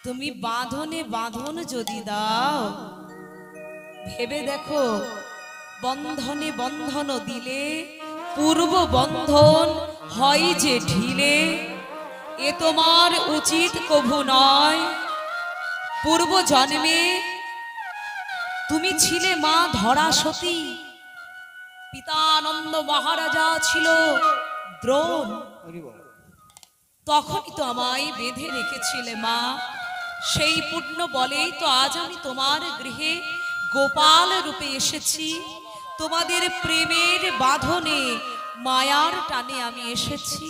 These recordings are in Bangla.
তুমি বাঁধনে বাঁধন যদি দাও, ভেবে দেখো বন্ধনে বন্ধন দিলে পূর্ব বন্ধন হয় যে ঢিলে। এ তোমার উচিত কভু নয়। পূর্ব জন্মে তুমি ছিলে মা ধরা সতী, পিতানন্দ মহারাজা ছিল দ্রোণ। তখনই তো আমায় বেঁধে রেখেছিলে মা। সেই পুণ্য বলেই তো আজ আমি তোমার গৃহে গোপাল রূপে এসেছি। তোমাদের প্রেমের বাঁধনে মায়ার টানে আমি এসেছি।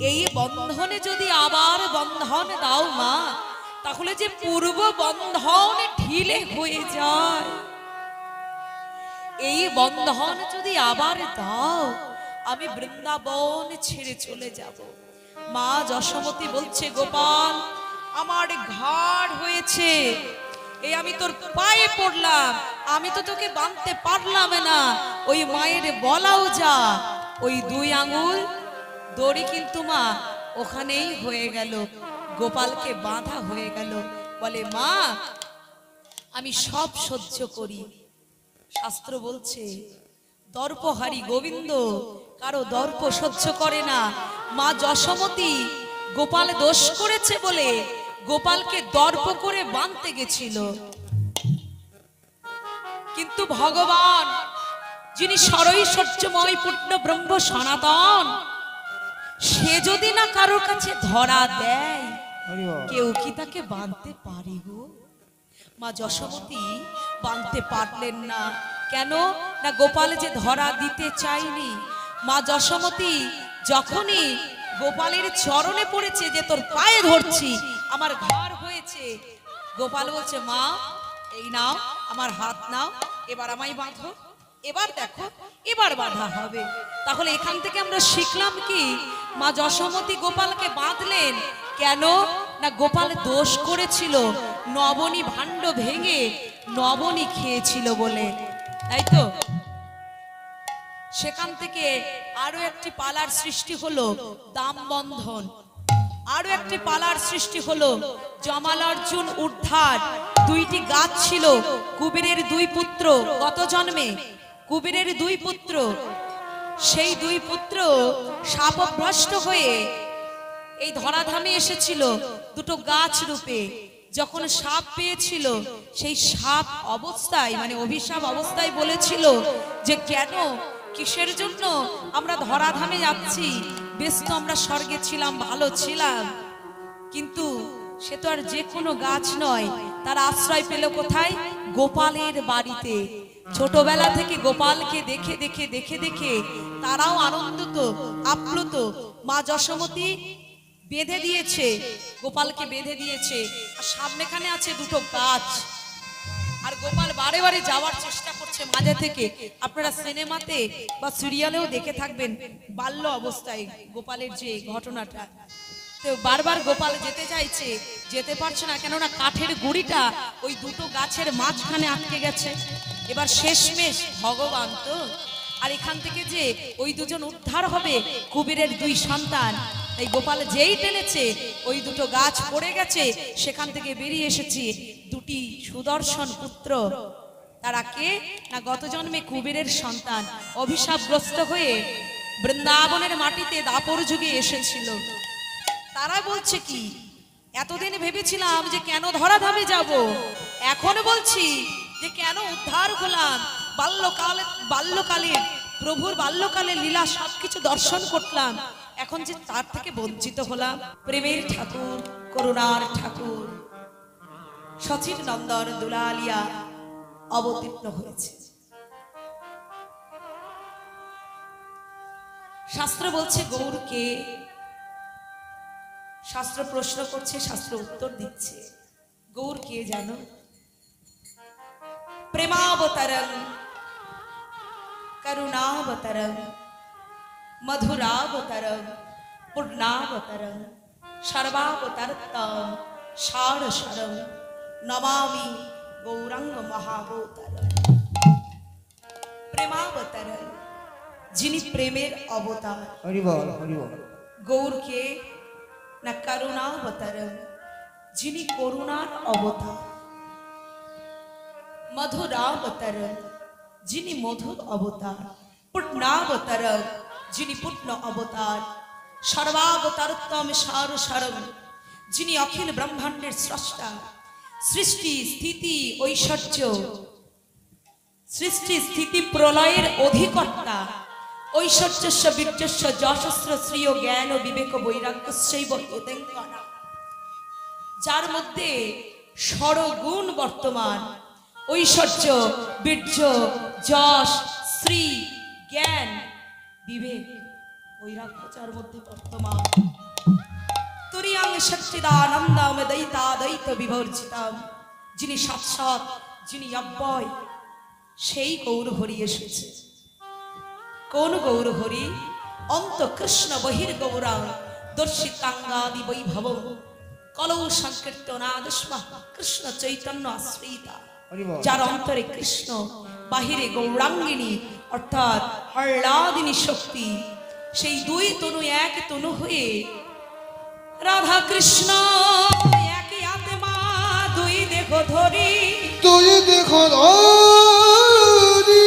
এই বন্ধনে যদি আবার বন্ধন দাও মা, তাহলে যে পূর্ব বন্ধন ঢিলে হয়ে যায়। এই বন্ধন যদি আবার দাও, আমি বৃন্দাবন ছেড়ে চলে যাব। মা যশোমতী বলছে, গোপাল আমার ঘাড় হয়েছে, এই আমি তোর পায়ে পড়লাম, আমি তো তোকে বাঁধতে পারলাম না। ওই মায়ের বলাও যা, ওই 2 আঙ্গুল দড়ি কিন্তু মা ওখানেই হয়ে গেল, গোপালকে বাঁধা হয়ে গেল। বলে মা আমি সব সহ্য করি। শাস্ত্র বলছে দর্পহারি গোবিন্দ কারো দর্প সহ্য করে না। মা যশোমতী গোপাল দোষ করেছে বলে গোপালকে দর্প করে বাঁধতে গেছিল, কিন্তু ভগবান যিনি সরৈশ্বর্যময় পূর্ণ ব্রহ্ম সনাতন, সে যদি না কারোর কাছে ধরা দেয়, কেউ কি তাকে বাঁধতে পারে গো? মা যশোমতী বাঁধতে পারলেন না। কেন না গোপাল যে ধরা দিতে চায়নি। মা যশোমতী যখনই গোপালের চরণে পড়েছে যে তোর পায়ে ধরছি, আমার ঘর হয়েছে, গোপাল বলছে মা এই নাও আমার হাত নাও, এবার আমায় বাঁধো, এবার দেখো এবার বাঁধা হবে। তাহলে এখান থেকে আমরা শিখলাম কি, মা যশোমতী গোপালকে বাঁধলেন কেন না গোপাল দোষ করেছিল, নবনী ভাণ্ড ভেঙে নবনী খেয়েছিল বলে, তাই তো। সেখান থেকে আরো একটি পালার সৃষ্টি হলো দাম বন্ধন, আরো একটি পালার সৃষ্টি হলো জমাল অর্জুন উদ্ধার। 2টি গাছ ছিল, কুবেরের 2 পুত্র, গত জন্মে কুবেরের 2 পুত্র, সেই 2 পুত্র শাপগ্রস্ত হয়ে এই ধরাধামে এসেছিল 2টো গাছ রূপে। যখন সাপ পেয়েছিল, সেই সাপ অবস্থায় মানে অভিশাপ অবস্থায় বলেছিল যে কেন কিসের জন্য আমরা ধরাধামে যাচ্ছি, বেশ তো আমরা স্বর্গে ছিলাম, ভালো ছিলাম। কিন্তু সে তো আর যে কোনো গাছ নয়, তার আশ্রয় পেল কোথায়? গোপালের বাড়িতে। ছোটবেলা থেকে গোপালকে দেখে দেখে দেখে দেখে তারাও আনন্দিত আপ্লুত। মা যশোমতী বেঁধে দিয়েছে, গোপালকে বেঁধে দিয়েছে, আর সামনেখানে আছে 2টো গাছ। আর গোপাল বারে বারে যাওয়ার চেষ্টা করছে মাঝে থেকে। আপনারা সিনেমাতে বা সিরিয়ালেও দেখে থাকবেন বাল্য অবস্থায় গোপালের যে ঘটনাটা, তো বারবার গোপাল যেতে চাইছে, যেতে পারছে না, কেননা কাঠের গুড়িটা ওই 2টো গাছের মাঝখানে আটকে গেছে। এবার শেষমেশ ভগবান তো, আর এখান থেকে যে ওই 2জন উদ্ধার হবে কুবেরের 2 সন্তান, এই গোপাল যেই টেনেছে ওই 2টো গাছ পড়ে গেছে, সেখান থেকে বেরিয়ে এসেছে 2টি সুদর্শন পুত্র। তারা কে না গত জন্মে কুবেরের সন্তান, অভিশাপগ্রস্ত হয়ে বৃন্দাবনের মাটিতে দাপর যুগে এসেছিল। তারা বলছে কি, এতদিন ভেবেছিলাম যে কেন ধরাধামে যাব, এখন বলছি যে কেন উদ্ধার হলাম। বাল্যকালে প্রভুর বাল্যকালের লীলা সবকিছু দর্শন করলাম, এখন যে তার থেকে বঞ্চিত হলাম। প্রেমের ঠাকুর, করুণার ঠাকুর সচির নন্দন দুলালিয়া অবতীর্ণ হয়েছে। শাস্ত্র বলছে গৌরকে, শাস্ত্র প্রশ্ন করছে, শাস্ত্র উত্তর দিচ্ছে। গৌর কে জানো? প্রেমাবতারং, করুণাবতারং, মধুরাবতারং, পূর্ণাবতারং, সর্বাবতারতম সারসরং নমামি গৌরাঙ্গ মহাবতারং। প্রেমাবতারং, যিনি প্রেমের অবতার। হরি বল, হরি বল। গৌর কে না করুণাবতারং, যিনি করুণার অবতার, মধুরাবতার যিনি মধুর অবতার, পূর্ণাবতার যিনি পূর্ণ অবতার, সর্বাবতারোত্তম সারসারম যিনি অখিল ব্রহ্মাণ্ডের স্রষ্টা, সৃষ্টি স্থিতি ঐশ্বর্য, সৃষ্টি স্থিতি প্রলয়ের অধিকর্তা, ঐশ্বর্যস্য বীর্যস্য যশস্র শ্রিয় জ্ঞান ও বিবেক বৈরাগ্যস্যৈব এতেঙ্কনা, যার মধ্যে ষড়গুণ বর্তমান, ঐশ্বর্য বীর্য যশ শ্রী জ্ঞান বিবেক বৈরাগ্য যার মধ্যে বর্তমান, তুরিয়াং সচ্চিদানন্দম দ্বৈতাদ্বৈত বিবর্জিতাম, যিনি শাশ্বত যিনি অব্যয়, সেই গৌর হরি এসেছে। কোন গৌর হরি? অন্ত কৃষ্ণ বহির গৌরাং দর্শিতাঙ্গাদি বৈভব কলৌ সংকীর্তনাদস্মা কৃষ্ণ চৈতন্য আশ্রিতা, যার অন্তরে কৃষ্ণ বাহিরে গৌরাঙ্গিনী অর্থাৎ হল্লাদিনী শক্তি, সেই দুই তনু এক তনু হয়ে রাধা কৃষ্ণ একই আত্মা, দুই দেহ ধরি, তুই দেখো ধরি,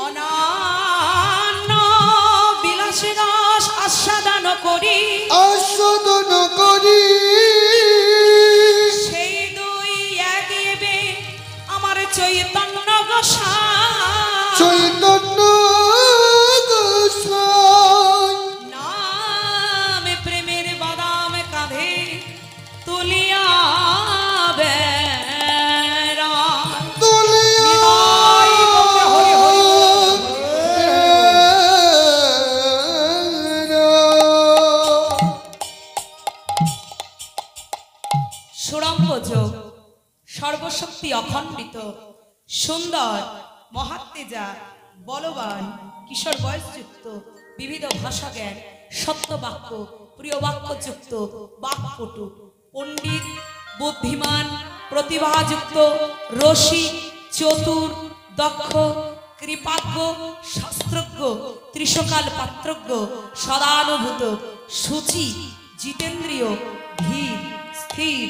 অনান্য বিলাসী রস আস্বাদন করি, আস্বাদন করি, সেই দুই একইবে আমার চৈতন্য গোসাই, চৈতন্য গোসাই নামে প্রেমের বাদাম কাঁধে তুলিয়া বেড়ায়। নিতাই গৌর হরি হরি বল। সুরম্ভজ সর্বশক্তি অখণ্ডিত সুন্দর মহাত্মেজা বলবান কিশোর বয়সযুক্ত বিবিধ ভাষা জ্ঞান সত্য বাক্য প্রিয় বাক্যযুক্ত বাকপটু পণ্ডিত বুদ্ধিমান প্রতিভাযুক্ত রসিক চতুর দক্ষ কৃপাজ্ঞ শাস্ত্রজ্ঞ ত্রিশকাল পাত্রজ্ঞ সদানুভূত সুচি জিতেন্দ্রিয় ধীর স্থির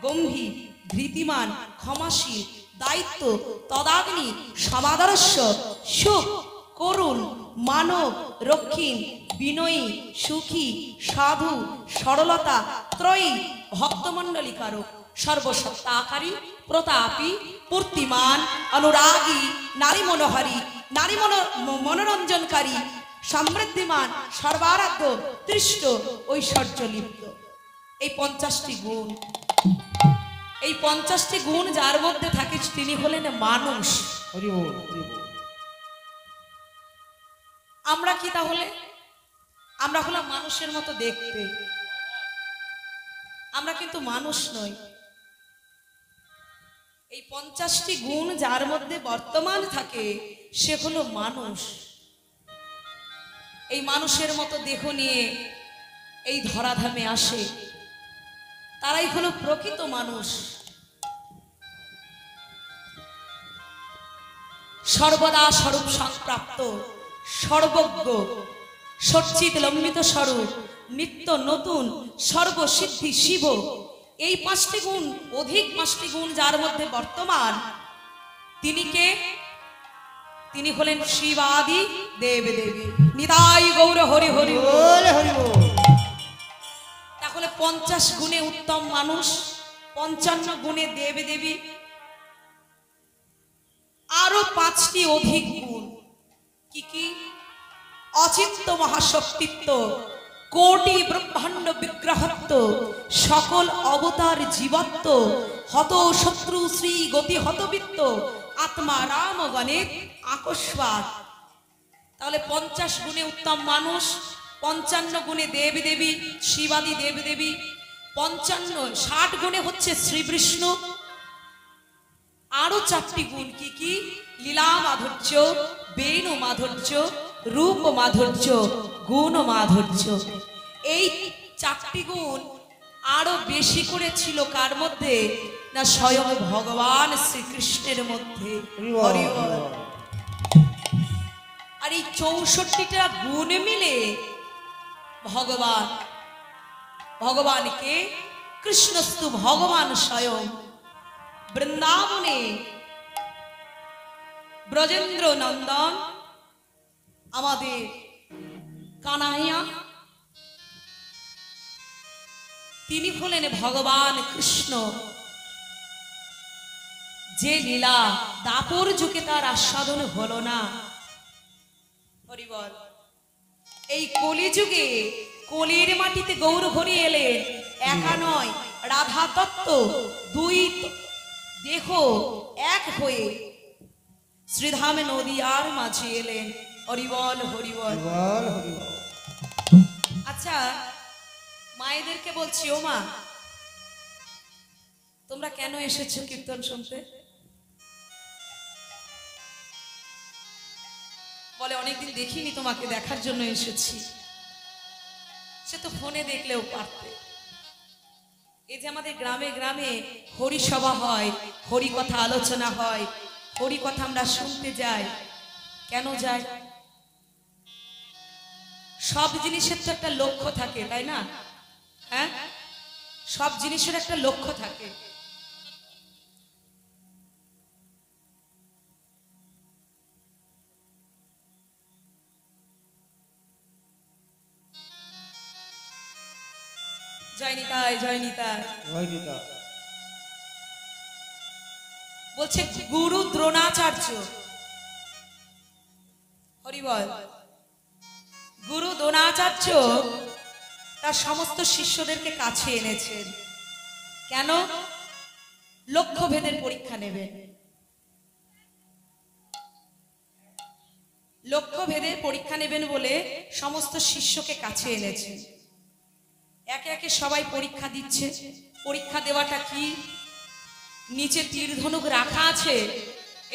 গম্ভীর ধৃতিমান ক্ষমাশীল দায়িত্ব তদাগ্নি সমাদর্শ সুখ করুণ মানব রক্ষিণ বিনয়ী সুখী সাধু সরলতা ত্রয়ী ভক্তমণ্ডলিকারক সর্বসত্তাকারী প্রতাপী পূর্তিমান অনুরাগী নারী মনোহারী নারী মনোরঞ্জনকারী সমৃদ্ধিমান সর্বারাধ্য তৃষ্ট ঐশ্বর্যলিপ্ত। এই 50টি গুণ, এই 50টি গুণ যার মধ্যে থাকে তিনি হলেন মানুষ। আমরা কি তাহলে? আমরা হলাম মানুষের মতো দেখতে, আমরা কিন্তু মানুষ নই। এই 50টি গুণ যার মধ্যে বর্তমান থাকে সে হলো মানুষ। এই মানুষের মতো দেহ নিয়ে এই ধরাধামে আসে, তারাই হলো প্রকৃত মানুষ। সর্বদা স্বরূপ সংপ্রাপ্ত সর্বজ্ঞ সচ্চিত লম্বিত স্বরূপ নিত্য নতুন সর্বসিদ্ধি শিব, এই 5টি গুণ অধিক 5টি গুণ যার মধ্যে বর্তমান, তিনি কে? তিনি হলেন শিবাদি দেব দেবী। নিতাই গৌর হরি হরি বল। তাহলে 50 গুণে উত্তম মানুষ, 55 গুণে দেব দেবী, আরো 5টি অধিক গুণ। কি কি? অচিন্ত মহাশক্তিত্ব, কোটি ব্রহ্মাণ্ড বিগ্রহত্ব, সকল অবতার জীবত্ব, হত শত্রু শ্রী গতি হতবিত্ত, আত্মা রাম গণের আকস্মাত। তাহলে 50 গুণে উত্তম মানুষ, 55 গুণে দেব দেবী শিবাদি দেব দেবী, 60 গুণে হচ্ছে শ্রী বিষ্ণু, আরো 4টি গুণ। কি কি? লীলা মাধুর্য, বেণু মাধুর্য, রূপ মাধুর্য, গুণ মাধুর্য। এই 4টি গুণ আরো বেশি করে ছিল কার মধ্যে? না স্বয়ং ভগবান শ্রীকৃষ্ণের মধ্যে। আর এই 64টা গুণ মিলে ভগবানকে কৃষ্ণস্তু ভগবান স্বয়ং বৃন্দাবনে ব্রজেন্দ্র নন্দন আমাদের কানাইয়া, তিনি হলেন ভগবান কৃষ্ণ। যে লীলা দাপর যুগে তার আস্বাদন হলো না, হরিবল, এই কলিযুগে কলির মাটিতে গৌর হরি এলেন। একা নয়, রাধা তত্ত্ব দুই দেহ এক হয়ে শ্রীধামে নদীয়ার মাঝে এলেন। হরিবল হরিবল। আচ্ছা, মায়েদেরকে বলছি, ও মা, তোমরা কেন এসেছো কীর্তন শুনতে? বলে অনেকদিন দেখিনি, তোমাকে দেখার জন্য এসেছি। সে তো ফোনে দেখলেও পারতে। এই যে আমাদের গ্রামে গ্রামে হরি সভা হয়, হরি কথা আলোচনা হয়, হরি কথা আমরা শুনতে যাই। কেন যাই? সব জিনিসের তো একটা লক্ষ্য থাকে, তাই না? হ্যাঁ, সব জিনিসের একটা লক্ষ্য থাকে। জয় নিতাই, জয় নিতাই। বলছে গুরু দ্রোণাচার্য, হরিবল, গুরু দ্রোণাচার্য তার সমস্ত শিষ্যদেরকে কাছে এনেছেন। কেন? লক্ষ্যভেদের পরীক্ষা নেবেন। লক্ষ্যভেদের পরীক্ষা নেবেন বলে সমস্ত শিষ্যকে কাছে এনেছেন। একে একে সবাই পরীক্ষা দিচ্ছে। পরীক্ষা দেওয়াটা কি? নিচে তীর ধনুক রাখা আছে,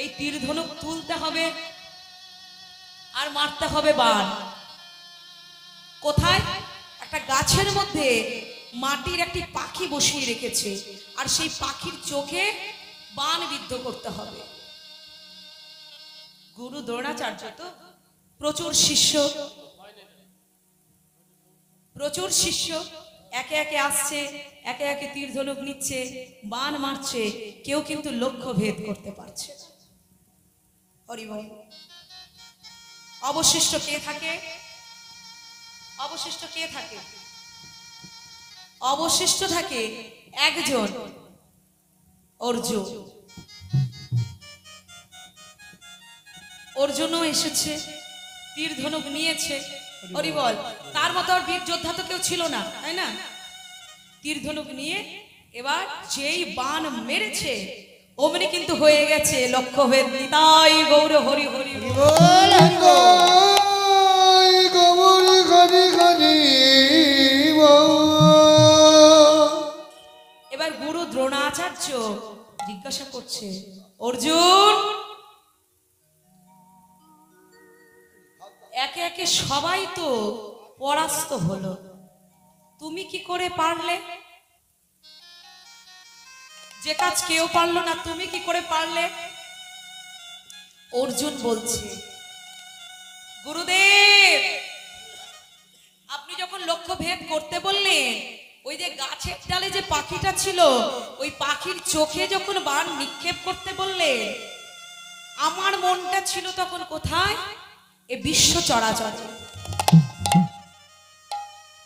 এই তীর ধনুক তুলতে হবে আর মারতে হবে বাণ। কোথায়? একটা গাছের মধ্যে মাটির একটি পাখি বসিয়ে রেখেছে, আর সেই পাখির চোখে বাণ বিদ্ধ করতে হবে। গুরু দ্রোণাচার্য তো প্রচুর শিষ্য, প্রচুর শিষ্য একে একে আসছে, একে একে তীর ধনুক নিচ্ছে, বাণ মারছে, কেউ কিন্তু লক্ষ্য ভেদ করতে পারছে না। হরিবল। অবশিষ্ট কে থাকে? অবশিষ্ট কে থাকে? অবশিষ্ট থাকে একজন, অর্জুন। অর্জুনও এসেছে, তীর ধনুক নিয়েছে। হরিবল। তার মতো আর বীর যোদ্ধা তো কেউ ছিল না, তাই না? তীর ধনুক নিয়ে এবার যেই বাণ মেরেছে, অমনি কিন্তু হয়ে গেছে লক্ষ্যভেদ। নিতাই গৌর হরি হরি। এবার গুরু দ্রোণাচার্য জিজ্ঞাসা করছে, অর্জুন, একে একে সবাই তো পরাস্ত হলো, তুমি কি করে পারলে? যে কাজ কেউ পারলো না, তুমি কি করে পারলে? অর্জুন বলছে, গুরুদেব, আপনি যখন লক্ষ্য ভেদ করতে বললেন, ওই যে গাছের ডালে যে পাখিটা ছিল, ওই পাখির চোখে যখন বাণ নিক্ষেপ করতে বললেন, আমার মনটা ছিল তখন কোথায়? এ বিশ্ব চরাচরে।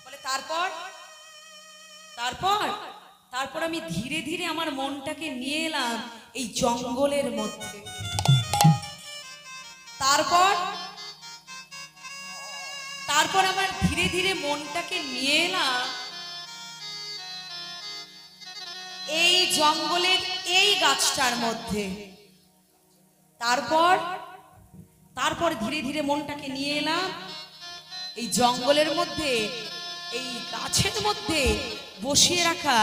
বলে তারপর তারপর তারপর আমি ধীরে ধীরে আমার মনটাকে নিয়ে এলাম এই জঙ্গলের মধ্যে। তারপর তারপর আমার ধীরে ধীরে মনটাকে নিয়ে এলাম এই জঙ্গলের এই গাছটার মধ্যে। তারপর তারপর ধীরে ধীরে মনটাকে নিয়ে এলাম এই জঙ্গলের মধ্যে, এই গাছের মধ্যে বসিয়ে রাখা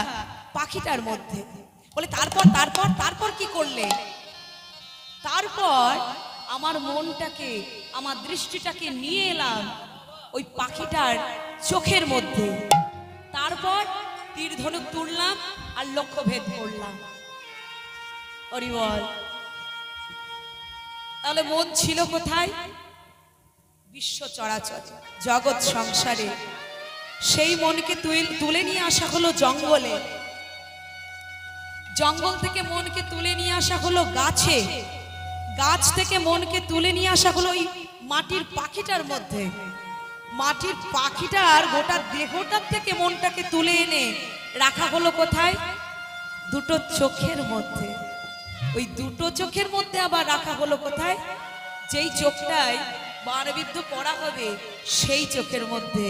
পাখিটার মধ্যে। বলে তারপর তারপর তারপর কি করলে? তারপর আমার মনটাকে, আমার দৃষ্টিটাকে নিয়ে এলাম ওই পাখিটার চোখের মধ্যে। তারপর তীর ধনুক তুললাম আর লক্ষ্যভেদ করলাম। হরিবল। তাহলে মন ছিল কোথায়? বিশ্ব চরাচর জগৎ সংসারে। সেই মনকে তুলে নিয়ে আসা হলো জঙ্গলে। জঙ্গল থেকে মনকে তুলে নিয়ে আসা হলো গাছে, গাছ থেকে মনকে তুলে নিয়ে আসা হলো ওই মাটির পাখিটার মধ্যে। মাটির পাখিটার গোটা দেহটার থেকে মনটাকে তুলে এনে রাখা হলো কোথায়? দুটো চোখের মধ্যে। ওই দুটো চোখের মধ্যে আবার রাখা হলো কোথায়? যেই চোখটায় বাণবিদ্ধ পড়া হবে সেই চোখের মধ্যে।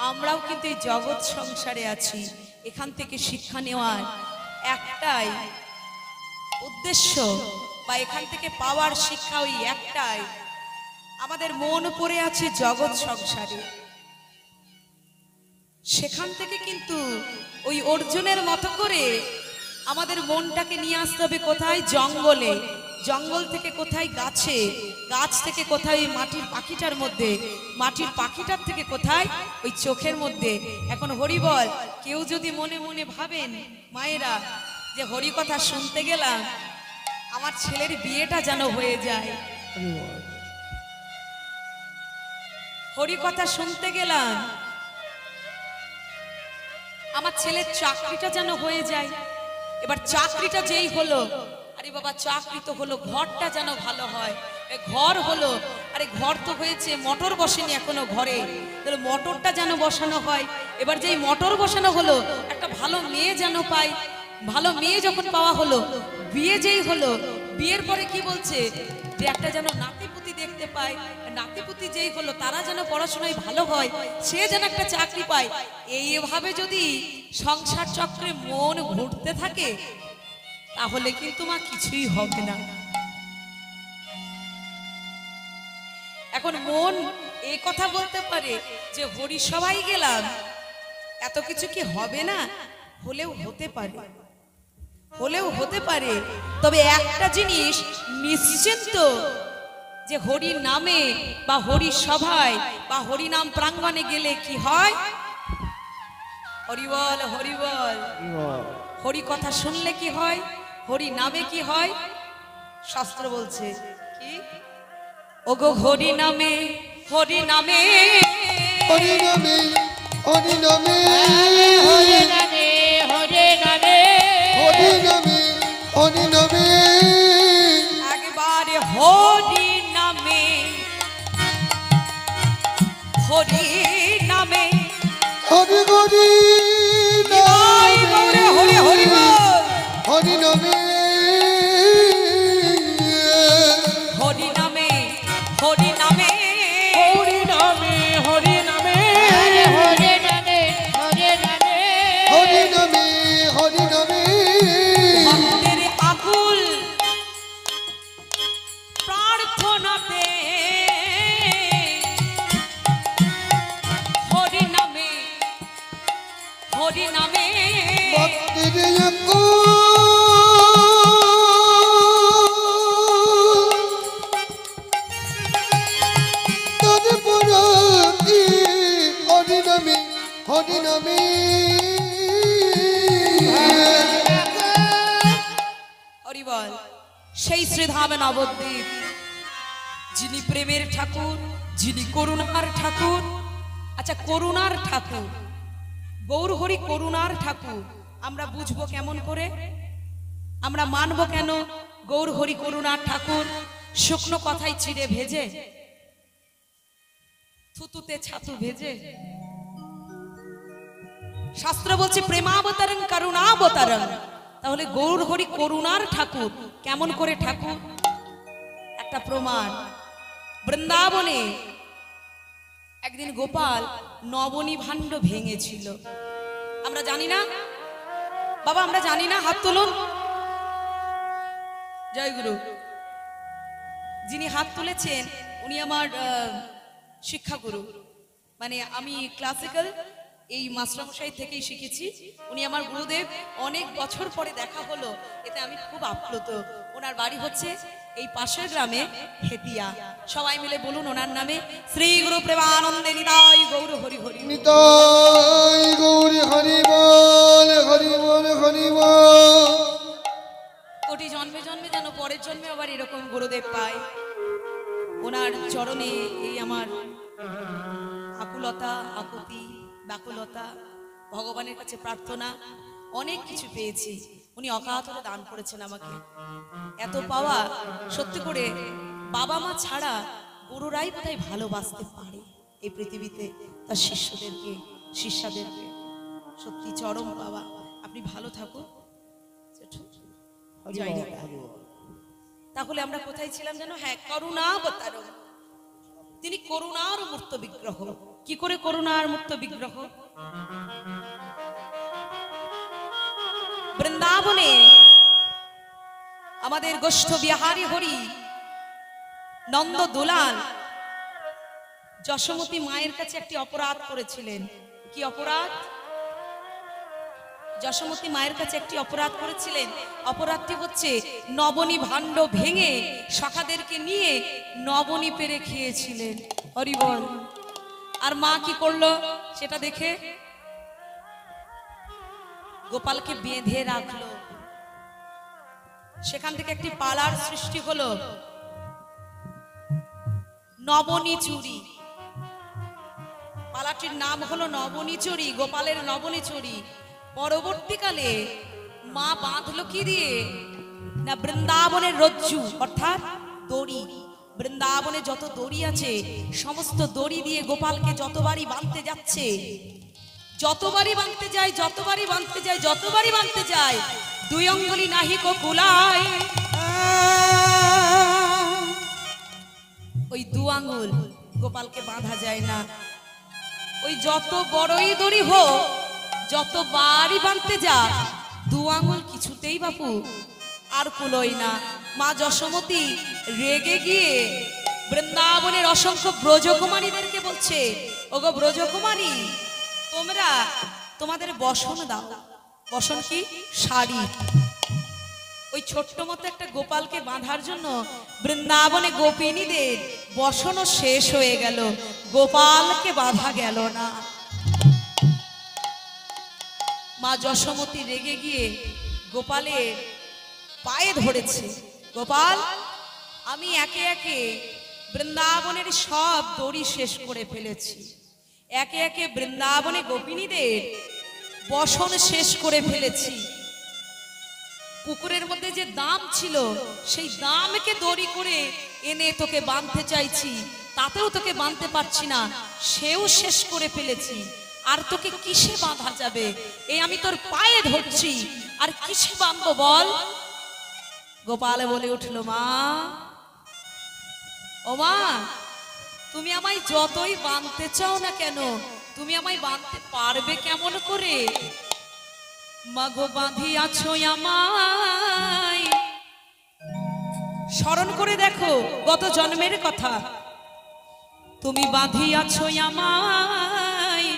আমরাও কিন্তু এই জগৎ সংসারে আছি, এখান থেকে শিক্ষা নেওয়ার একটাই উদ্দেশ্য, বা এখান থেকে পাওয়ার শিক্ষা ওই একটাই, আমাদের মন পড়ে আছে জগৎ সংসারে। সেখান থেকে কিন্তু ওই অর্জুনের মতো করে আমাদের মনটাকে নিয়ে আসতে হবে কোথায়? জঙ্গলে। জঙ্গল থেকে কোথায়? গাছে। গাছ থেকে কোথায়? ওই মাটির পাখিটার মধ্যে। মাটির পাখিটার থেকে কোথায়? ওই চোখের মধ্যে। এখন হরি বল, কেউ যদি মনে মনে ভাবেন মায়েরা যে হরি কথা শুনতে গেলাম আমার ছেলের বিয়েটা যেন হয়ে যায়, হরি কথা শুনতে গেলাম আমার ছেলের চাকরিটা যেন হয়ে যায়। এবার চাকরিটা যেই হলো, আরে বাবা চাকরি তো হলো, ঘরটা যেন ভালো হয়। ঘর হলো, আরে ঘর তো হয়েছে, মোটর বসেনি এখনো ঘরে, তাহলে মোটরটা যেন বসানো হয়। এবার যেই মোটর বসানো হলো, একটা ভালো মেয়ে যেন পাই। ভালো মেয়ে যখন পাওয়া হলো, বিয়ে যেই হলো, বিয়ের পরে কি বলছে যে একটা যেন নাতিপুতি দেখতে পায়। নাতিপুতি যেই হলো, তারা যেন পড়াশোনায় ভালো হয়, সে যেন একটা চাকরি পায়। এইভাবে যদি সংসার চক্রে মন ঘুরতে থাকে তাহলে কিন্তু মা কিছুই হবে না। এখন মন এই কথা বলতে পারে যে হরি সবাই গেলাম, এত কিছু কি হবে না? হলেও হতে পারে, হলেও হতে পারে। তবে একটা জিনিস নিশ্চিন্ত, যে হরি নামে বা হরি সভায় বা হরি নাম প্রাঙ্গণে গেলে কি হয়? হরি বল, হরি বল। হরি কথা শুনলে কি হয়? হরি নামে কি হয়? শাস্ত্র বলছে কি? ওগো হরি নামে, হরি নামে, হরি নামে, হরি নামে, হরে নামে, হরে নামে, হরি নামে, হরি নামে, একবারে হরি নামে, হরি নামে, হরি হরি নিমাই গৌরে হরি হরি বল। হরি নামে, হরি নামে, হরি নামে, হরি নামে, হরি নামে, হরে নামে, হরে নামে, হরি নামে, হরি নামে, ভক্তের আকুল প্রার্থনাতে হরি নামে, হরি নামে, ভক্তের হরি নামে, হরি নামে, হরি বল। সেই শ্রীধাম নবদ্বীপ, যিনি প্রেমের ঠাকুর, যিনি করুণার ঠাকুর। আচ্ছা, করুণার ঠাকুর, গৌর হরি করুণার ঠাকুর, আমরা বুঝবো কেমন করে? আমরা মানবো কেন গৌর হরি করুণার ঠাকুর? শুকনো কথাই চিড়ে ভেজে, থুতুতে ছাতু ভেজে। শাস্ত্র বলছে প্রেমাবতারং করুণাবতারং। তাহলে গৌর হরি করুণার ঠাকুর কেমন করে ঠাকুর? একটা প্রমাণ, বৃন্দাবনে একদিন গোপাল নবনী ভাণ্ড ভেঙেছিল। আমরা জানি না বাবা, আমরা জানি না, হাত তুলুন। জয় গুরু। যিনি হাত তুলেছেন উনি আমার শিক্ষাগুরু, মানে আমি ক্লাসিক্যাল এই মাস্টারমশাই থেকেই শিখেছি। উনি আমার গুরুদেব, অনেক বছর পরে দেখা হলো, এতে আমি খুব আপ্লুত। ওনার বাড়ি হচ্ছে এই পাশের গ্রামে হেতিয়া। সবাই মিলে বলুন ওনার নামে, শ্রী গুরু প্রেমানন্দে নিতাই গৌর হরি হরি। নিতাই গৌরী হরি বল, হরি বল, হরি বল। কোটি জন্মে জন্মে যেন পরের জন্মে আবার এরকম গুরুদেব পায়। ওনার চরণে এই আমার আকুলতা, আকুতি, ব্যাকুলতা, ভগবানের কাছে প্রার্থনা, অনেক কিছু পেয়েছি, উনি অকাতরে দান করেছেন আমাকে। এত পাওয়া, সত্যি করে বাবা মা ছাড়া গুরুরাই বোধহয় ভালোবাসতে পারে এই পৃথিবীতে তার শিষ্যদেরকে, শিষ্যাদেরকে। সত্যি চরম বাবা, আপনি ভালো থাকুন। জয় নিতাই। তাহলে আমরা কোথায় ছিলাম যেন? হ্যাঁ, করুণাবতারম। তিনি করুণার মূর্ত বিগ্রহ। কি করে করুণার মূর্ত বিগ্রহ? বৃন্দাবনে আমাদের গোষ্ঠ বিহারী হরি নন্দ দুলাল যশোমতী মায়ের কাছে একটি অপরাধ করেছিলেন। কি অপরাধ? যশোমতী মায়ের কাছে একটি অপরাধ করেছিলেন। অপরাধটি হচ্ছে নবনী ভাণ্ড ভেঙে সখাদেরকে নিয়ে নবনী পেরে খেয়েছিলেন। হরি বল। আর মা কি করলো সেটা দেখে গোপালকে বেঁধে রাখলো। সেখান থেকে একটি পালার সৃষ্টি হলো, নবনী চুরি। পালাটির নাম হলো নবনী চুরি, গোপালের নবনী চুরি। পরবর্তীকালে মা বাঁধলো কি দিয়ে? না, বৃন্দাবনের রজ্জু অর্থাৎ দড়ি। বৃন্দাবনে যত দড়ি আছে সমস্ত দড়ি দিয়ে গোপালকে যতবারই বাঁধতে যাচ্ছে, যতবারই বাঁধতে যায়, যতবারই বাঁধতে যায়, যতবারই বাঁধতে যায়, দুই অঙ্গুলি নাহি কো কুলায়। ওই দু আঙ্গুল গোপালকে বাঁধা যায় না। ওই যত বড়ই দড়ি হোক, যতবারই বাঁধতে যা, দু আঙ্গুল কিছুতেই বাপু আর কুলোই না। মা যশোমতী রেগে গিয়ে বৃন্দাবনের অসংখ্য ব্রজকুমারীদেরকে বলছে, ওগো ব্রজকুমারী, তোমরা তোমাদের বসন দাও। বসন কি? শাড়ি। ওই ছোট্ট মতো একটা গোপালকে বাঁধার জন্য বৃন্দাবনে গোপিনীদের বসনও শেষ হয়ে গেল, গোপালকে বাঁধা গেল না। মা যশোমতী রেগে গিয়ে গোপালের পায়ে ধরেছে, গোপাল, আমি একে একে বৃন্দাবনের সব দড়ি শেষ করে ফেলেছি, একে একে বৃন্দাবনে গোপিনীদের বসন শেষ করে ফেলেছি। পুকুরের মধ্যে যে দাম ছিল সেই দামকে দড়ি করে এনে তোকে বাঁধতে চাইছি, তাতেও তোকে বাঁধতে পারছি না, সেও শেষ করে ফেলেছি। আর তোকে কিসে বাঁধা যাবে? এই আমি তোর পায়ে ধরছি, আর কিসে বাঁধবো বল? গোপাল বলে উঠলো, মা, ও মা, তুমি আমায় যতই বাঁধতে চাও না কেন, তুমি আমায় বাঁধতে পারবে কেমন করে? মাগো বাঁধিয়াছো আমায়। স্মরণ করে দেখো গত জন্মের কথা। তুমি বাঁধিয়াছো আমায়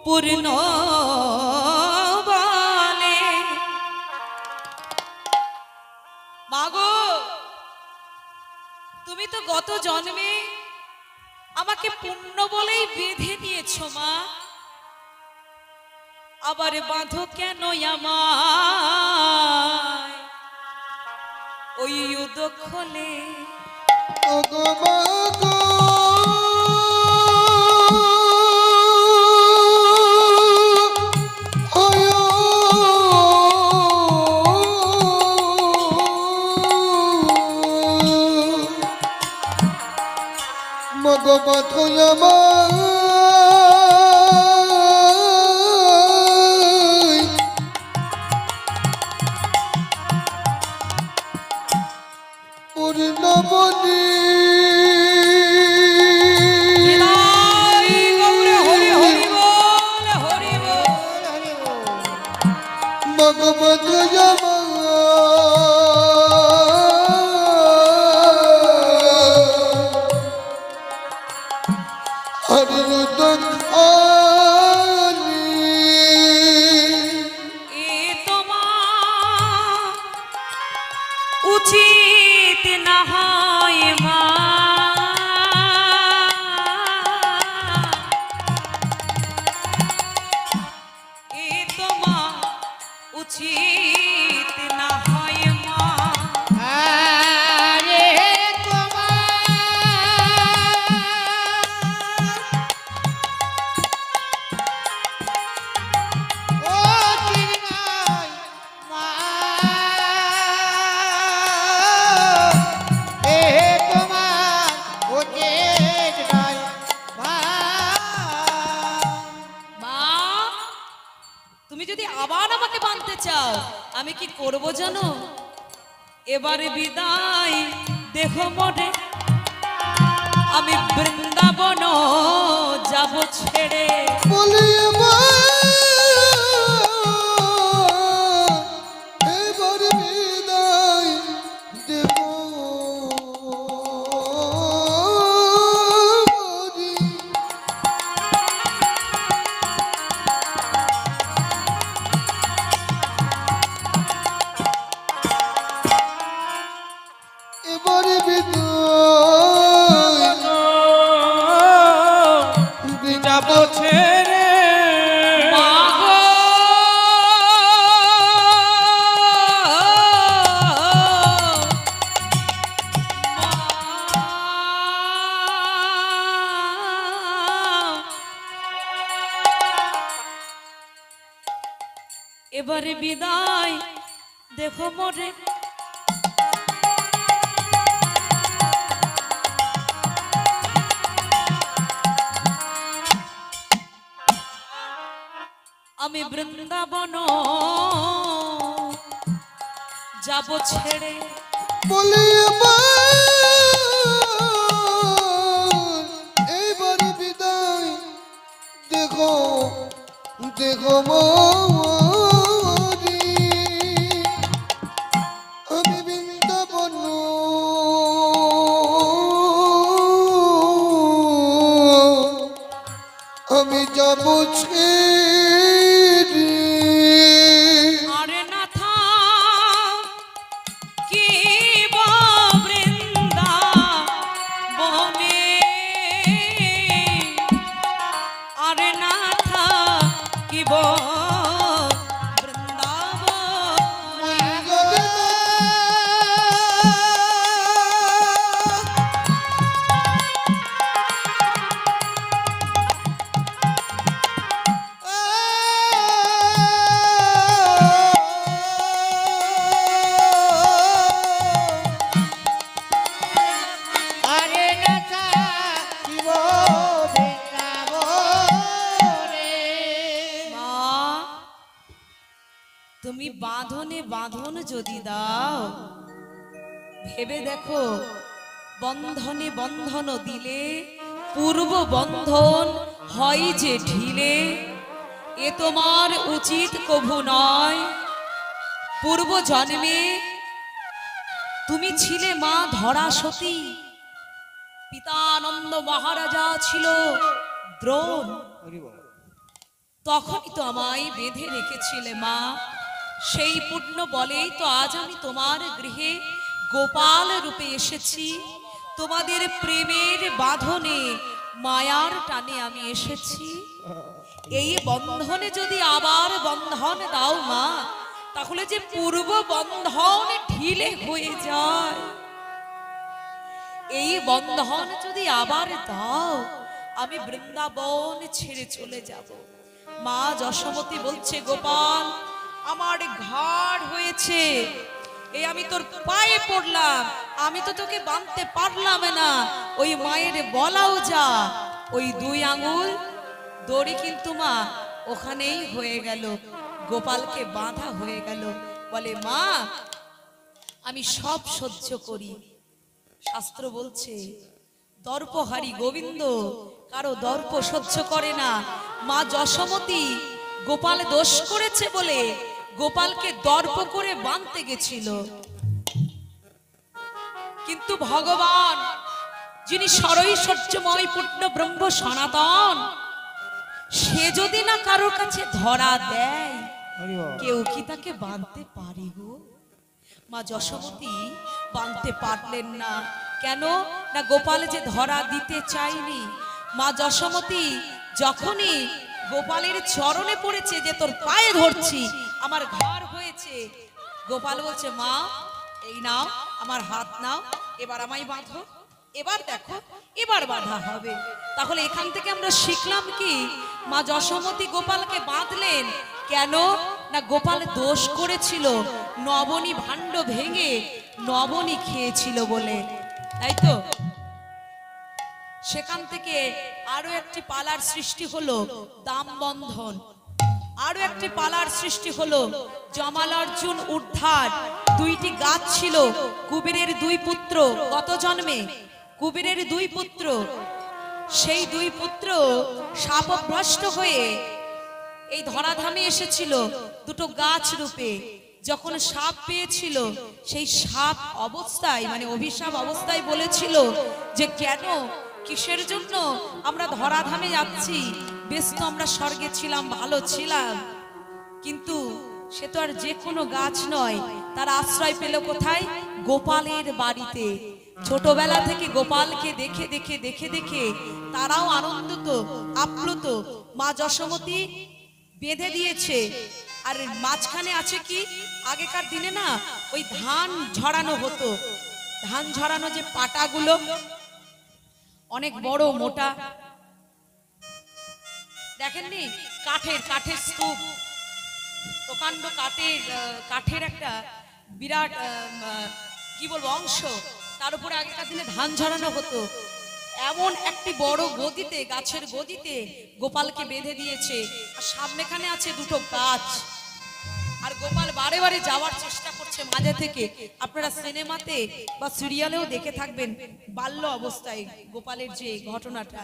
পূর্ণ বলে। মাগো, তুমি তো গত জন্মে আমাকে পূর্ণ বলেই বেঁধে নিয়েছো মা, আবার বাঁধো কেন আমায় ওই উদখলে? ওগো মাগো, মগো বাঁধো আমায় পূর্ণবনী। মগো বাঁধো উচিত না হয় মা, এ তোমা উচিত না হয় মা। আরে তোমার ও বাঁধতে চাও আমি কি করব জানো? এবারে বিদায় দেখো মনে, আমি বৃন্দাবন যাব ছেড়ে। বলি এবার বিদায় দেব বলি। এবারে বিদায় যাব ছেড়ে মাগো এবারে বিদায় দেখো মরে, আমি বৃন্দাবন যাব ছেড়ে। বলি এইবার বিদায় দেখো দেখো মরি, আমি বৃন্দাবন আমি যাব ছেড়ে। আরে নাথা কি বৃন্দাবনে, আরে নাথা কি আরে না থাকিব বৃন্দাবনে। মা তুমি বাঁধনে বাঁধন যদি দাও, ভেবে দেখো বন্ধনে বন্ধন দিলে পূর্ব বন্ধন হয় যে ঢিলে, এ তোমার উচিত কভু নয়। পূর্ব জন্মে তুমি ছিলে মা ধরা সতী, পিতানন্দ মহারাজা ছিল দ্রোণ, তখনই তো আমায় বেঁধে রেখেছিলে মা। সেই পুণ্য বলেই তো আজ আমি তোমার গৃহে গোপাল রূপে এসেছি। তোমাদের প্রেমের বাঁধনে মায়ার টানে আমি এসেছি। এই বন্ধনে যদি আবার বন্ধন দাও মা, তাহলে যে পূর্ব বন্ধন ঢিলে হয়ে যায়। এই বন্ধন যদি আবার দাও, আমি বৃন্দাবন ছেড়ে চলে যাব। মা যশোমতী বলছে, গোপাল আমার ঘাড় হয়েছে, এই আমি তোর পায়ে পড়লাম, আমি তো তোকে বাঁধতে পারলাম না। ওই মায়ের বলাও যা, ওই 2 আঙ্গুল দড়ি কিন্তু মা ওখানেই হয়ে গেল, গোপালকে বাঁধা হয়ে গেল। বলে মা আমি সব সহ্য করি। শাস্ত্র বলছে দর্পহারি গোবিন্দ কারো দর্প সহ্য করে না। মা যশোমতী গোপাল দোষ করেছে বলে গোপালকে দর্প করে বাঁধতে গেছিল, কিন্তু ভগবান যিনি সরৈশ্বর্যময় পূর্ণ ব্রহ্ম সনাতন, সে যদি না কারোর কাছে ধরা দেয়, কেউ কি তাকে বাঁধতে পারে গো? মা যশোমতী বাঁধতে পারলেন না। কেন না গোপাল যে ধরা দিতে চায়নি। মা যশোমতী যখনই গোপালের চরণে পড়েছে যে তোর পায়ে ধরছি, আমার ঘর হয়েছে, গোপাল বলছে মা এই নাও আমার হাত নাও, এবার আমায় বাঁধো, এবার দেখো এবার বাঁধা হবে। তাহলে এখান থেকে আমরা শিখলাম কি, মা যশোমতী গোপালকে বাঁধলেন কেন না গোপাল দোষ করেছিল, নবনী ভাণ্ড ভেঙে নবনী খেয়েছিল বলে, তাই তো। সেখান থেকে আরো একটি পালার সৃষ্টি হলো দাম বন্ধন। আরো একটি পালার সৃষ্টি হলো জমাল অর্জুন উদ্ধার। দুইটি গাছ ছিল, কুবেরের দুই পুত্র, গত জন্মে কুবেরের দুই পুত্র, সেই দুই পুত্র শাপগ্রস্ত হয়ে এই ধরাধামে এসেছিল দুটো গাছ রূপে। যখন সাপ পেয়েছিল, সেই সাপ অবস্থায় মানে অভিশাপ অবস্থায় বলেছিল যে কেন, কিসের জন্য আমরা ধরাধামে যাচ্ছি, বেশ তো আমরা স্বর্গে ছিলাম, ভালো ছিলাম। কিন্তু সে তো আর যে কোনো গাছ নয়, তার আশ্রয় পেল কোথায়? গোপালের বাড়িতে। ছোটবেলা থেকে গোপালকে দেখে দেখে দেখে দেখে তারাও আনন্দিত আপ্লুত। মা যশোমতী বেঁধে দিয়েছে। আর মাঝখানে আছে কি, আগেকার দিনে না ওই ধান ঝরানো হতো, ধান ঝরানো যে পাটাগুলো অনেক বড় মোটা, দেখেননি? কাঠের কাঠের স্তূপ, প্রকাণ্ড কাঠের একটা বিরাট কি বলবো অংশ, তার উপরে আগেকার দিনে ধান ঝরানো হতো। এমন একটি বড় গদিতে, গাছের গদিতে গোপালকে বেঁধে দিয়েছে। আর সামনেখানে আছে দুটো গাছ। আর গোপাল বারে বারে যাওয়ার চেষ্টা করছে মাঝে থেকে। আপনারা সিনেমাতে বা সিরিয়ালেও দেখে থাকবেন বাল্য অবস্থায় গোপালের যে ঘটনাটা।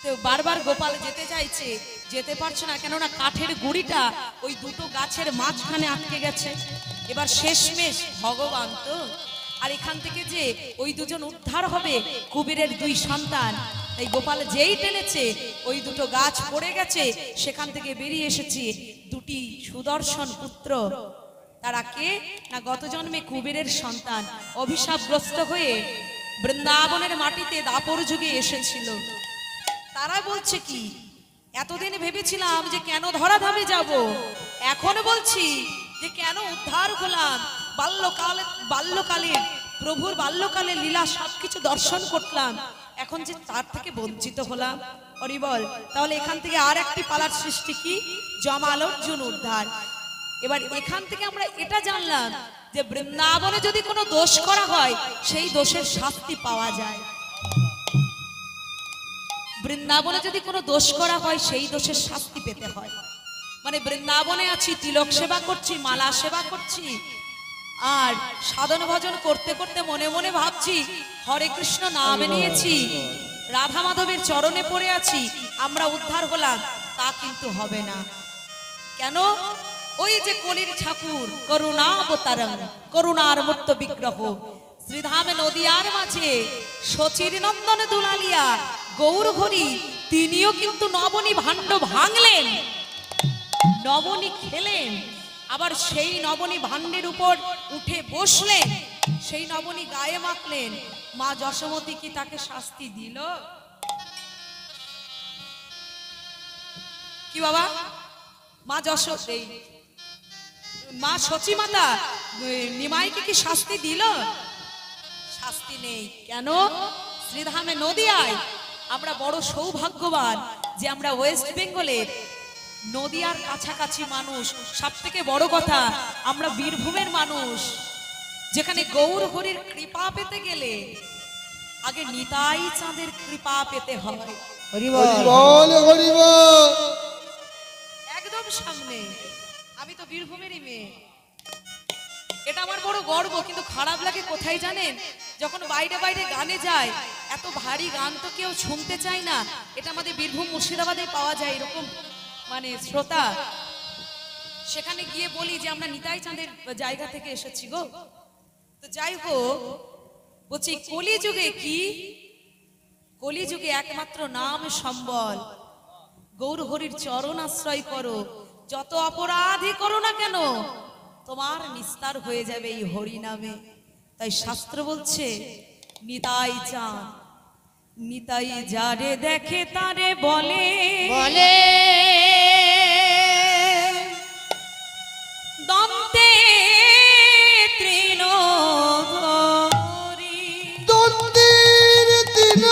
তো বারবার গোপাল যেতে চাইছে, যেতে পারছে না, কেননা কাঠের গুড়িটা ওই দুটো গাছের মাঝখানে আটকে গেছে। এবার শেষমেশ ভগবান তো, আর এখান থেকে যে ওই দুজন উদ্ধার হবে কুবেরের দুই সন্তান, তাই গোপাল যেই টেনেছে ওই দুটো গাছ পড়ে গেছে, সেখান থেকে বেরিয়ে এসেছে দুটি সুদর্শন পুত্র। তারা কে না, গত জন্মে কুবেরের সন্তান, অভিশাপগ্রস্ত হয়ে বৃন্দাবনের মাটিতে দাপর যুগে এসেছিল। তারা বলছে কি, এতদিন ভেবেছিলাম যে কেন ধরাধামে যাব, এখন বলছি যে কেন উদ্ধার হলাম। বাল্যকালের প্রভুর বাল্যকালের লীলা সবকিছু দর্শন করলাম, এখন যে তার থেকে বঞ্চিত হলাম। হরিবল। তাহলে এখান থেকে আর একটি পালার সৃষ্টি কি, জমাল অর্জুন উদ্ধার। এবার এখান থেকে আমরা এটা জানলাম যে বৃন্দাবনে যদি কোনো দোষ করা হয়, সেই দোষের শাস্তি পাওয়া যায়। বৃন্দাবনে যদি কোনো দোষ করা হয়, সেই দোষের শাস্তি পেতে হয়। মানে বৃন্দাবনে আছি, তিলক সেবা করছি, মালা সেবা করছি, আর সাধন ভজন করতে করতে মনে মনে ভাবছি হরে কৃষ্ণ নাম নিয়েছি, রাধা মাধবের চরণে পড়ে আছি, আমরা উদ্ধার হলাম, তা কিন্তু হবে না। কেন? ওই যে কলির ঠাকুর করুণাবতারং, করুণার মূর্ত বিগ্রহ, শ্রীধামে নদিয়ার মাঝে শচীর নন্দন দুলালিয়া গৌর হরি, তিনিও কিন্তু নবনী ভাণ্ড ভাঙলেন, নবনী খেলেন, আবার সেই নবনী ভাণ্ডের উপর উঠে বসলেন, সেই নবনী গায়ে মাখলেন। মা যশোমতী কি তাকে শাস্তি দিল? কি বাবা, মা যশোমতী, মা সচী মাতা নিমাইকে কি শাস্তি দিল? শাস্তি নেই। কেন? শ্রীধামে নদিয়ায় আমরা বড় সৌভাগ্যবান যে আমরা ওয়েস্ট বেঙ্গলের নদিয়ার কাছাকাছি মানুষ। সব থেকে বড় কথা, আমরা বীরভূমের মানুষ, যেখানে গৌর হরির কৃপা পেতে গেলে আগে নিতাই চাঁদের কৃপা পেতে হয়। হরিবল হরিবল। একদম সামনে। আমি তো বীরভূমেরই মেয়ে, এটা আমার বড় গর্ব। কিন্তু খারাপ লাগে কোথায় জানেন? যখন বাইরে বাইরে গানে যায়, এত ভারী গান তো কেউ শুনতে চায় না। এটা আমাদের বীরভূম মুর্শিদাবাদে পাওয়া যায় এরকম মানে শ্রোতা। সেখানে গিয়ে বলি যে আমরা নিতাই চাঁদের জায়গা থেকে এসেছি গো। তো যাই হোক, বলছি কলিযুগে কি, কলিযুগে একমাত্র নাম সম্বল। গৌর হরির চরণ আশ্রয় করো, যত অপরাধী করো না কেন তোমার নিস্তার হয়ে যাবে এই হরি নামে। তাই শাস্ত্র বলছে নিতাই চাঁদ, নিতাই যারে দেখে তারে বলে বলে দন্তে তৃণধরি, দন্তের দিন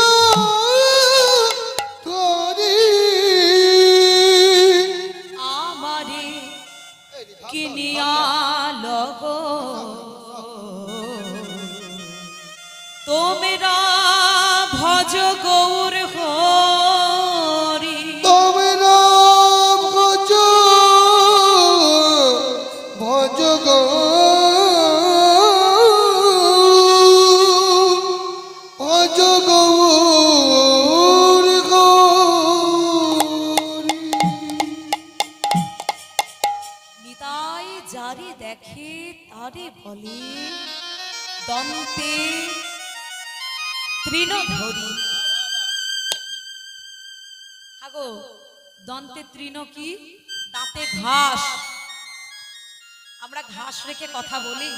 করি আমারে কিনিয়া লগ তোমরা ভজ গৌর হরি। তোমরা ভজ যারে দেখে তারে বলে দন্তে তৃণধরি। আগো দন্তে তৃণ কি? দাঁতে ঘাস। আমরা ঘাস রেখে কথা বলি।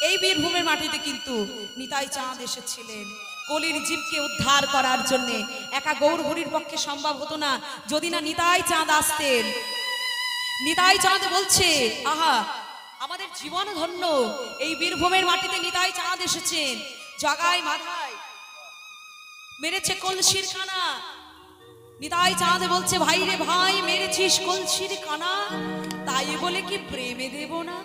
এই বীরভূমের মাটিতে কিন্তু নিতাই চাঁদ এসেছিলেন কলির জীবকে উদ্ধার করার জন্য। একা গৌরহরির পক্ষে সম্ভব হতো না যদি না নিতাই চাঁদ আসতেন। নিতাই চাঁদ বলছে, আহা আমাদের জীবন ধন্য, এই বীরভূমের মাটিতে নিতাই চাঁদ এসেছেন। জগায় মাথায় মেরেছে কলসির কানা। নিতাই চাঁদ বলছে, ভাই রে ভাই মেরেছিস কলসির কানা, তাই বলে কি প্রেমে দেব না?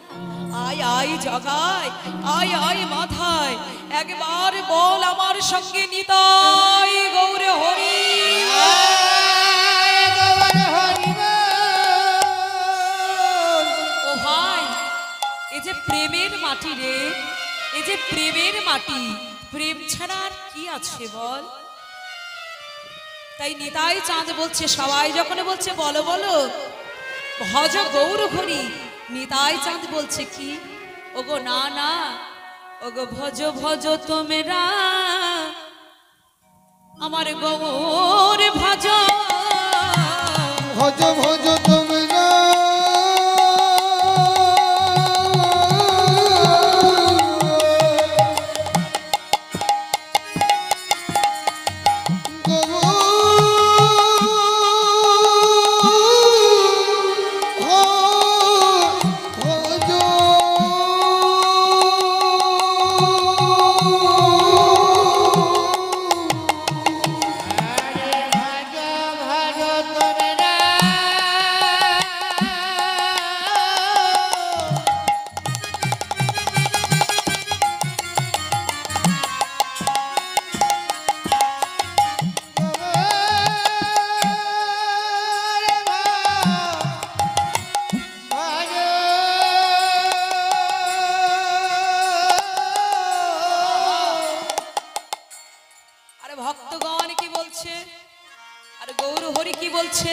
আয় আয় জগায়, আয় আয় মাথায়, একবার বল আমার সঙ্গে নিতাই গৌরে হরি। ও ভাই, এ যে প্রেমের মাটি রে, এ যে প্রেমের মাটি, প্রেম ছাড়া আর কি আছে বল? তাই নিতাই চাঁদ বলছে, সবাই যখন বলছে বলো বলো ভজ গৌর হরি, নিতাই চাঁদ বলছে কি, ওগো না না, ওগো ভজ ভজ তোমরা আমার গৌর ভজ। ভজ ভজ তোমরা ভক্তগণ কি বলছে আর গৌর হরি কি বলছে,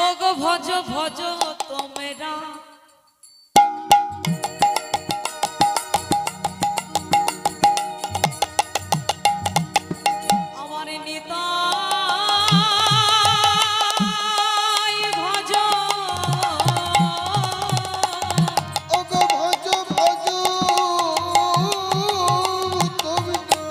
ওগো ভজ ভজ তোমরা আমার নিতাই ভজ। ওগো ভজ ভজ তোমরা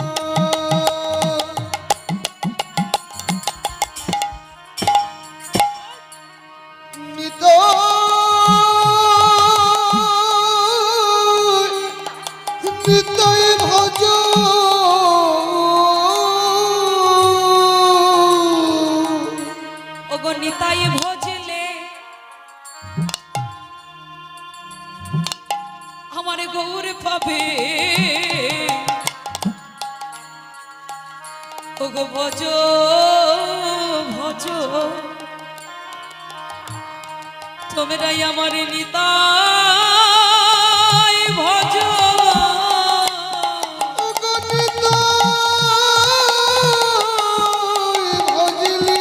নিতাই ভজ ওগো নিতাই ভজলে আমার গৌর পাবে, ওগো ভজ ভজ তোমরাই আমার নিতাই ভজ। ওগো নিতাই ভজলি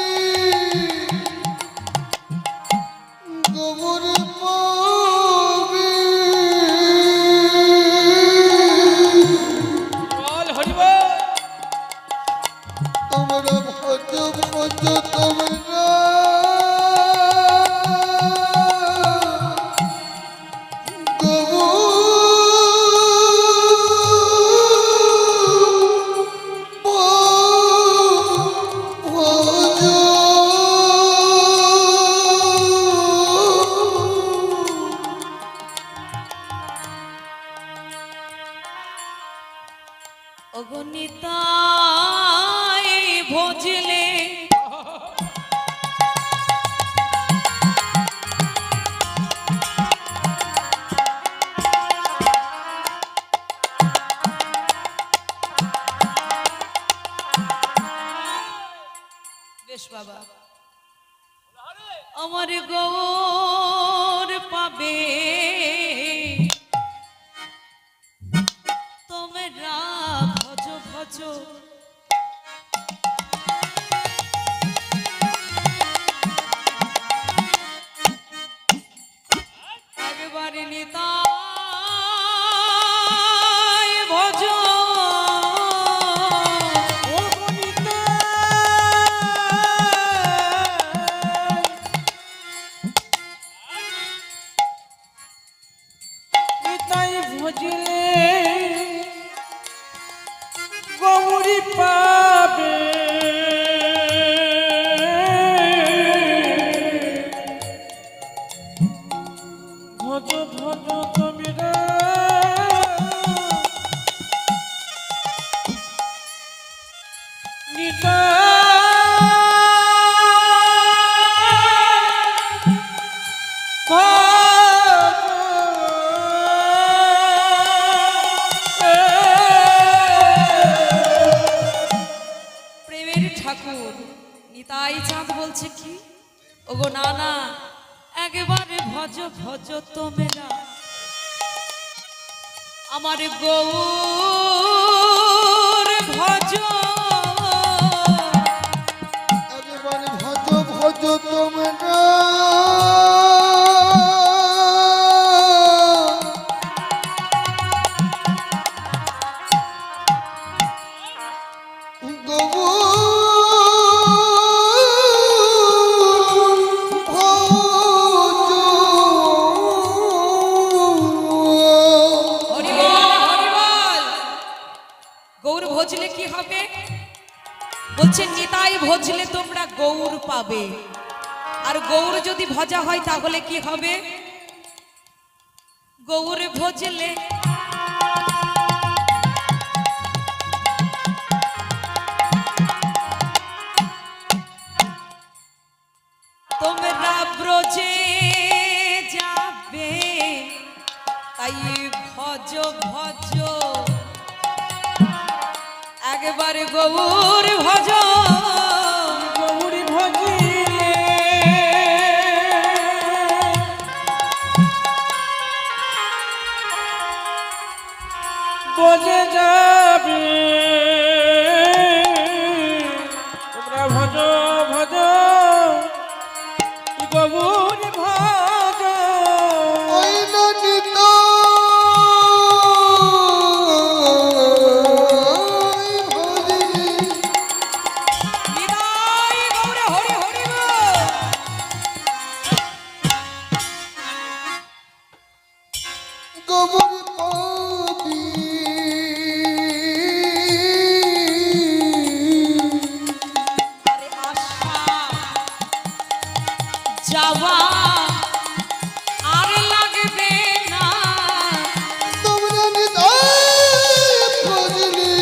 গৌর পাবি। বল হরি বল। তোমরা ভজ ভজ তোমরা ওগো নিতাই ভজলে বেশ বাবা আমার গৌর পাবে, তোমরা ভজ ভজ ওগো না না একবারে ভজ ভজ তোমরা আমার গৌর ভজ একবারে ভজ ভজ তোমরা গৌর ভজলে কি হবে বলছে নিতাই ভজলে তোমরা গৌর পাবে আর গৌর যদি ভজা হয় তাহলে কি হবে গৌর ভজলে তোমরা ব্রজে যাবে তাই ভজ ভজ একবারে গৌর ভজ গৌর ভজিলে বজে যাবে তোমরা ভজ ভজ গৌর ভজ ওই ননিত নিতাই গৌরে হরি হরি বল। গোবর পাবি আরে আশা যাওয়া আর লাগবে না তোমরা নিতাই ভজলি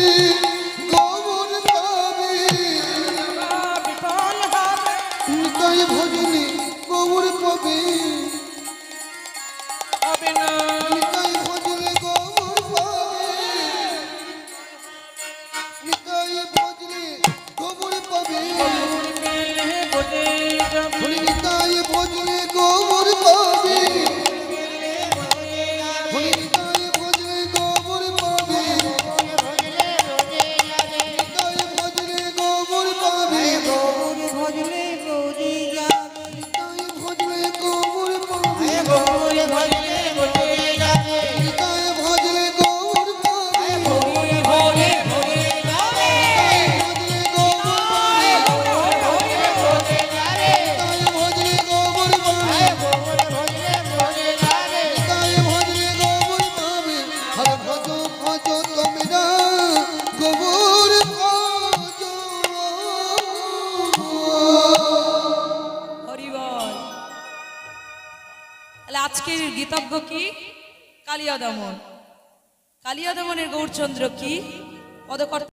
গোবর পাবি বিফল হবে নিতাই ভজলি গোবর পাবি হবে না নিতাই ভজলি গোবর পাবি নিতাই ভজলি গোবর পাবি বজে যাবে নিতাই ভজলি গোবর পাবি নিতাই ভজলি গোবর পাবি নিতাই ভজলি গোবর পাবি ভজলে গৌরী যাবে নিতাই ভজলি গোবর পাবি গৌর ভজলে বজে যাবে নিতাই ভজলি গোবর পাবি গৌর ভজলে বজে যাবে ভজলি গোবর পাবি নিতাই ভজলি গোবর পাবি গৌর ভজলে বজে যাবে নিতাই ভজলি গোবর পাবি হরে ভজ ভজ তোমরা গোবর ভজ হরি বল। তাহলে আজকের গীতজ্ঞ কি কালিয়া দমন কালিয়া দমনের গৌরচন্দ্র কি পদকর্তা